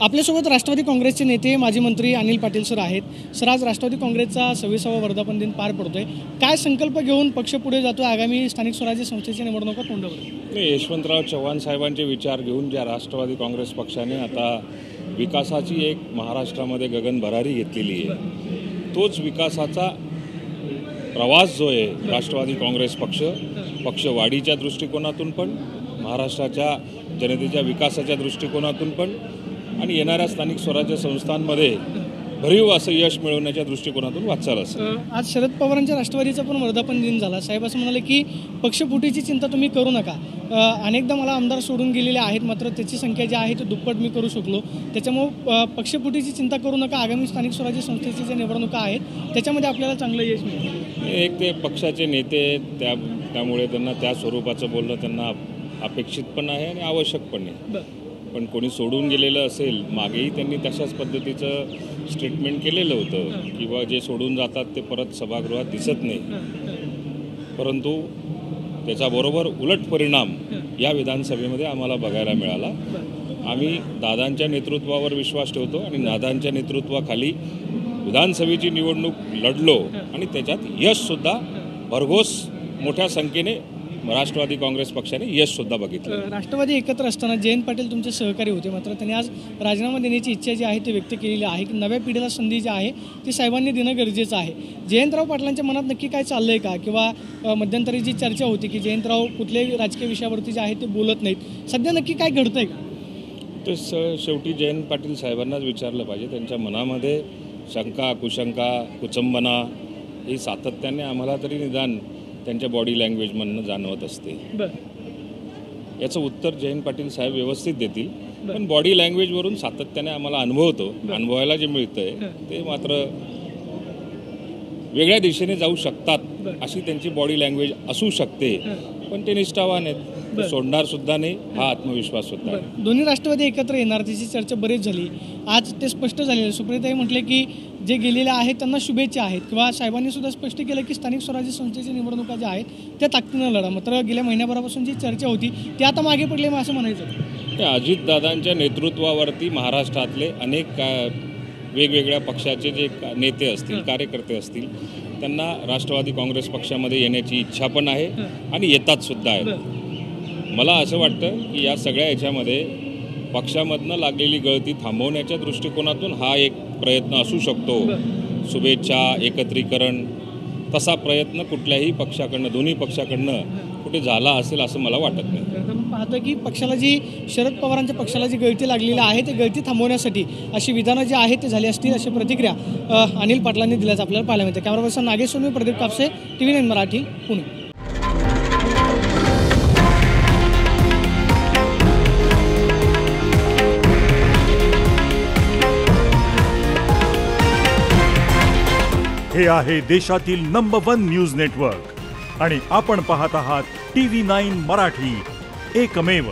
आपल्यासोबत राष्ट्रवादी काँग्रेसचे नेते माजी मंत्री अनिल पाटील सर आहेत. सर, आज राष्ट्रवादी काँग्रेसचा 26वा वर्धापन दिन पार पडतोय. काय संकल्प घेऊन पक्ष पुढे जातो आगामी स्थानिक स्वराज्य संस्थेच्या निवडणुका तोंडावर? यशवंतराव चव्हाण साहेबांचे विचार घेऊन ज्या राष्ट्रवादी काँग्रेस पक्षाने आता विकासाची एक महाराष्ट्रामध्ये गगनभरारी घेतलेली आहे, तोच विकासाचा प्रवास जो आहे राष्ट्रवादी काँग्रेस पक्ष वाढीच्या दृष्टिकोनातून पण, महाराष्ट्राच्या जनतेच्या विकासाच्या दृष्टिकोनातून पण आणि येणाऱ्या स्थानिक स्वराज्य संस्थांमध्ये भरीव असं यश मिळवण्याच्या दृष्टिकोनातून वाटचाल असेल. आज शरद पवारांच्या राष्ट्रवादीचा पण वर्धापन दिन झाला. साहेब असं म्हणाले की पक्षफुटीची चिंता तुम्ही करू नका. अनेकदा मला आमदार सोडून गेलेले आहेत, मात्र त्याची संख्या जी आहे ती दुप्पट मी करू शकलो. त्याच्यामुळं पक्षफुटीची चिंता करू नका. आगामी स्थानिक स्वराज्य संस्थेच्या ज्या निवडणुका आहेत त्याच्यामध्ये आपल्याला चांगलं यश मिळेल. एक ते पक्षाचे नेते त्यामुळे त्यांना त्या स्वरूपाचं बोलणं त्यांना अपेक्षित पण आहे आणि आवश्यक पण आहे. पण कोणी सोडून गेलेलं असेल, मागेही त्यांनी तशाच पद्धतीचं स्टेटमेंट केलेलं होतं किंवा जे सोडून जातात ते परत सभागृहात दिसत नाही. परंतु त्याच्याबरोबर उलट परिणाम या विधानसभेमध्ये आम्हाला बघायला मिळाला. आम्ही दादांच्या नेतृत्वावर विश्वास ठेवतो आणि दादांच्या नेतृत्वाखाली विधानसभेची निवडणूक लढलो आणि त्याच्यात यशसुद्धा भरघोस मोठ्या संख्येने राष्ट्रवादी काँग्रेस पक्षाने यशसुद्धा बघितलं. राष्ट्रवादी एकत्र असताना जयंत पाटील तुमचे सहकारी होते, मात्र त्यांनी आज राजीनामा देण्याची इच्छा जी आहे ती व्यक्त केलेली आहे की नव्या पिढीला संधी जी आहे ती साहेबांनी देणं गरजेचं आहे. जयंतराव पाटलांच्या मनात नक्की काय चाललंय का? किंवा मध्यंतरी जी चर्चा होती की जयंतराव कुठल्याही राजकीय विषयावरती जे आहे ते बोलत नाहीत, सध्या नक्की काय घडतंय का? ते शेवटी जयंत पाटील साहेबांनाच विचारलं पाहिजे. त्यांच्या मनामध्ये शंका, कुशंका, कुचंबना ही सातत्याने आम्हाला तरी निदान त्यांच्या बॉडी लँग्वेजमधनं जाणवत असते. याचं उत्तर जयंत पाटील साहेब व्यवस्थित देतील. पण बॉडी लँग्वेजवरून सातत्याने आम्हाला अनुभवायला जे मिळतंय ते मात्र वेगळ्या दिशेने जाऊ शकतात अशी त्यांची बॉडी लँग्वेज असू शकते. पण ते निष्ठावान आहेत, सोडणार सुद्धा नाही हा आत्मविश्वास सुद्धा आहे. दोन्ही राष्ट्रवादी एकत्र येणार त्याची चर्चा बरीच झाली. आज ते स्पष्ट झालेलं. सुप्रियाताई म्हटले की जे गेलेले आहेत त्यांना शुभेच्छा आहेत, किंवा साहेबांनी सुद्धा स्पष्ट केलं की स्थानिक स्वराज्य संस्थेच्या निवडणुका ज्या आहेत त्या ताकदीनं लढा. मात्र गेल्या महिन्याभरापासून जी चर्चा होती ती आता मागे पडली असं म्हणायचं. अजितदादांच्या नेतृत्वावरती महाराष्ट्रातले अनेक वेगवेगळ्या पक्षाचे जे नेते असतील, कार्यकर्ते असतील, त्यांना राष्ट्रवादी काँग्रेस पक्षामध्ये येण्याची इच्छा पण आहे आणि येतात सुद्धा आहेत. मला असं वाटतं की या सगळ्या याच्यामध्ये पक्षामधनं लागलेली गळती थांबवण्याच्या दृष्टिकोनातून हा एक प्रयत्न असू शकतो. शुभेच्छा, एकत्रीकरण, तसा प्रयत्न कुठल्याही पक्षाकडनं, दोन्ही पक्षाकडनं कुठे झाला असेल असं मला वाटत नाही. पाहतो की पक्षाला जी शरद पवारांच्या पक्षाला जी गळती लागलेली आहे ते गळती थांबवण्यासाठी अशी विधानं जी आहेत ते झाली असतील अशी प्रतिक्रिया अनिल पाटलांनी दिल्याचं आपल्याला पाहायला मिळतं. Camera person Nagesh Sonvi, Pradeep Kapse, TV9 Marathi, Pune. हे आहे देशातील नंबर 1 न्यूज नेटवर्क आणि आपण पाहत आहात TV9 मराठी, एकमेव.